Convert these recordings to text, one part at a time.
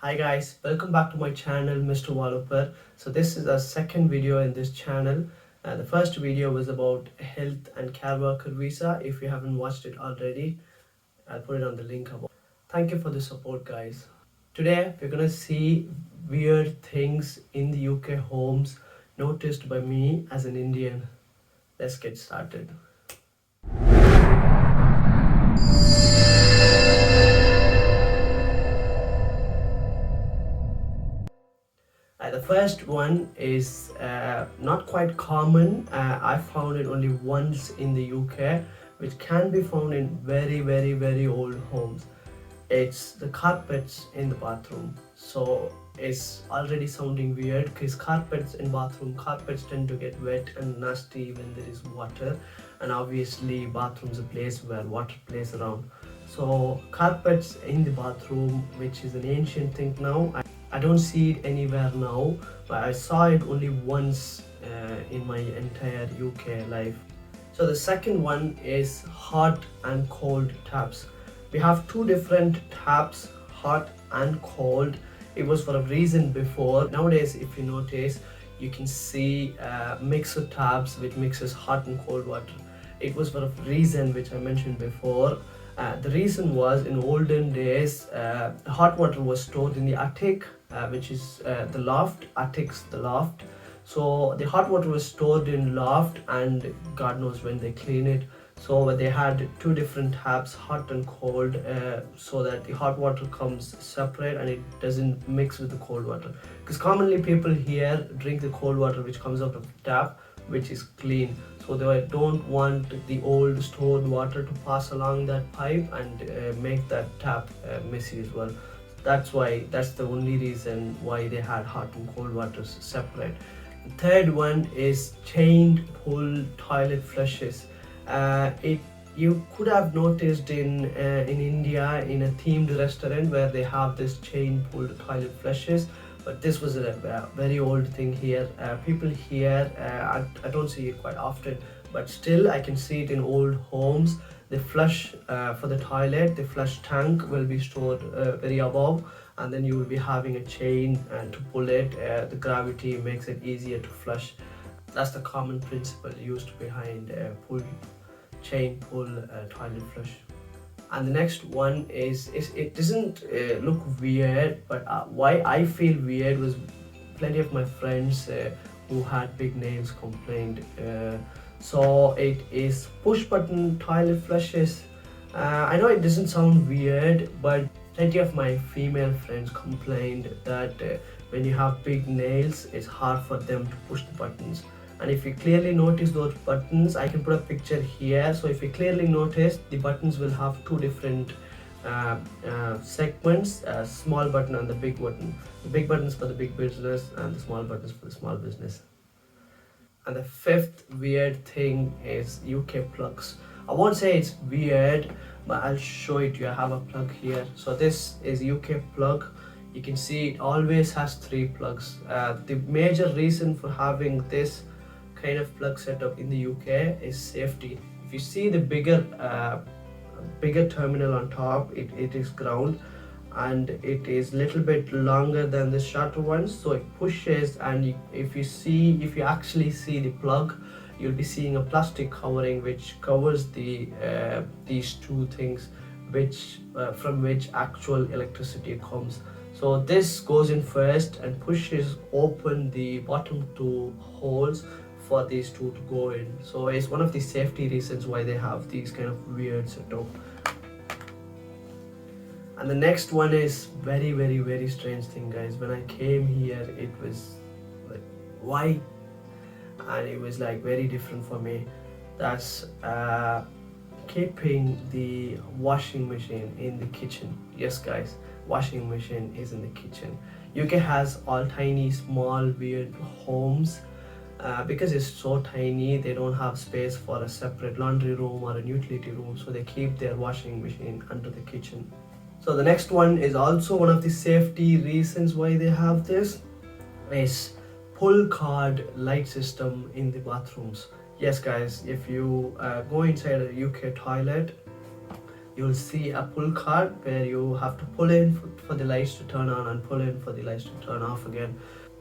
Hi guys, welcome back to my channel Mrwalloper. So this is our second video in this channel. The first video was about health and care worker visa. If you haven't watched it already, I'll put it on the link above. Thank you for the support guys. Today we're gonna see weird things in the UK homes noticed by me as an Indian. Let's get started. The first one is not quite common. I found it only once in the UK, which can be found in very old homes. It's the carpets in the bathroom. So it's already sounding weird because carpets in bathroom, carpets tend to get wet and nasty when there is water, and obviously bathroom's a place where water plays around. So carpets in the bathroom, which is an ancient thing now. I don't see it anywhere now, but I saw it only once in my entire UK life. So the second one is hot and cold taps. We have two different taps, hot and cold. It was for a reason before. Nowadays, if you notice, you can see mixer taps which mixes hot and cold water. It was for a reason which I mentioned before. The reason was in olden days, hot water was stored in the attic, which is the loft. Attic's the loft. So the hot water was stored in loft, and God knows when they clean it. So they had two different taps, hot and cold, so that the hot water comes separate and it doesn't mix with the cold water. Because commonly people here drink the cold water which comes out of the tap, which is clean. So they don't want the old stored water to pass along that pipe and make that tap messy as well. That's the only reason why they had hot and cold water separate. The third one is chain pull toilet flushes. You could have noticed in India in a themed restaurant where they have this chain pulled toilet flushes, but this was a very old thing here. People here, I don't see it quite often, but still I can see it in old homes. The flush for the toilet, the flush tank will be stored very above, and then you will be having a chain to pull it. The gravity makes it easier to flush. That's the common principle used behind chain pull toilet flush. And the next one is it doesn't look weird, but why I feel weird was plenty of my friends who had big nails complained. So it is push button toilet flushes. I know it doesn't sound weird, but plenty of my female friends complained that when you have big nails, it's hard for them to push the buttons. And if you clearly notice those buttons, I can put a picture here. So if you clearly notice, the buttons will have two different segments, small button and the big button. The big buttons for the big business and the small buttons for the small business. And the fifth weird thing is UK plugs. I won't say it's weird, but I'll show it to you. I have a plug here. So this is UK plug. You can see it always has three plugs. The major reason for having this kind of plug setup in the UK is safety. If you see the bigger terminal on top, it is ground, and it is little bit longer than the shorter ones, so it pushes, and if you actually see the plug, you'll be seeing a plastic covering which covers these two things, which from which actual electricity comes. So this goes in first and pushes open the bottom two holes for these two to go in. So it's one of the safety reasons why they have these kind of weird setup. And the next one is very strange thing, guys. When I came here, it was like, why? And it was like very different for me. That's keeping the washing machine in the kitchen. Yes guys, washing machine is in the kitchen. UK has all tiny small weird homes. Because it's so tiny, they don't have space for a separate laundry room or a utility room, so they keep their washing machine under the kitchen. So the next one is also one of the safety reasons why they have this, is pull cord light system in the bathrooms. Yes guys, if you go inside a UK toilet, you'll see a pull card where you have to pull in for the lights to turn on and pull in for the lights to turn off again,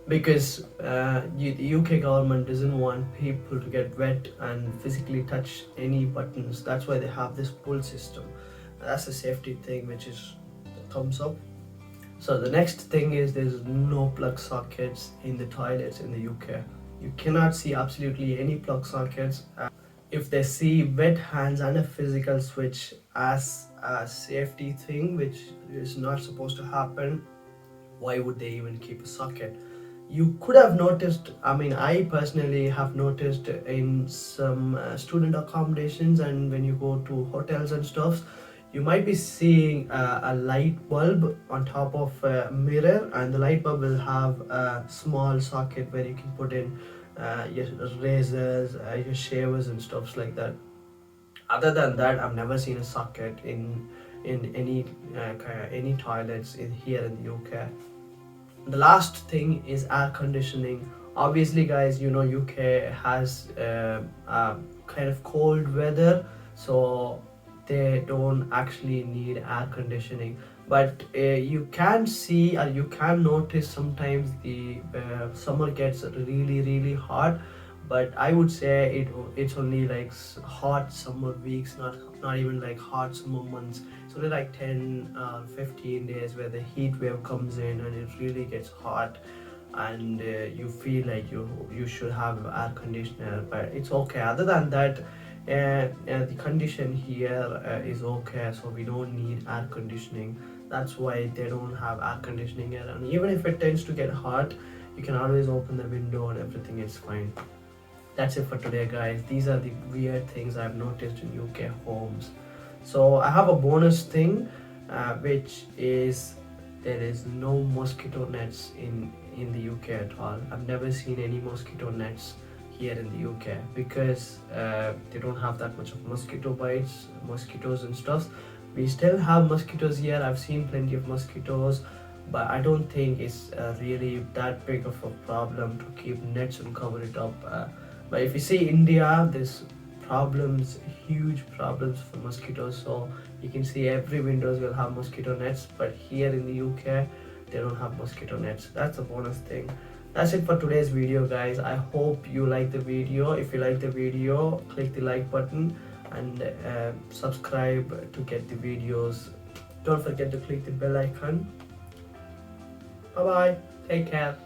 because the UK government doesn't want people to get wet and physically touch any buttons. That's why they have this pull system. That's a safety thing, which is thumbs up. So the next thing is there's no plug sockets in the toilets in the UK. You cannot see absolutely any plug sockets. If they see wet hands and a physical switch as a safety thing, which is not supposed to happen, why would they even keep a socket? You could have noticed, I mean, I personally have noticed in some student accommodations, and when you go to hotels and stuff, you might be seeing a light bulb on top of a mirror, and the light bulb will have a small socket where you can put in your razors, your shavers and stuff like that. Other than that, I've never seen a socket in any toilets in here in the UK. The last thing is air conditioning. Obviously, guys, you know UK has kind of cold weather, so they don't actually need air conditioning. But you can see, or you can notice sometimes the summer gets really hot. But I would say it's only like hot summer weeks, not even like hot summer months. It's only like 10 15 days where the heat wave comes in and it really gets hot, and you feel like you should have air conditioner, but it's okay. Other than that, the condition here is okay, so we don't need air conditioning. That's why they don't have air conditioning here, and even if it tends to get hot, you can always open the window and everything is fine. That's it for today, guys. These are the weird things I've noticed in UK homes. So I have a bonus thing, which is there is no mosquito nets in the UK at all. I've never seen any mosquito nets here in the UK because they don't have that much of mosquito bites, mosquitoes and stuff. We still have mosquitoes here. I've seen plenty of mosquitoes, but I don't think it's really that big of a problem to keep nets and cover it up. But if you see India, there's problems, huge problems for mosquitoes. So you can see every windows will have mosquito nets, but here in the UK, they don't have mosquito nets. That's a bonus thing. That's it for today's video, guys. I hope you like the video. If you like the video, click the like button and subscribe to get the videos. Don't forget to click the bell icon. Bye bye. Take care.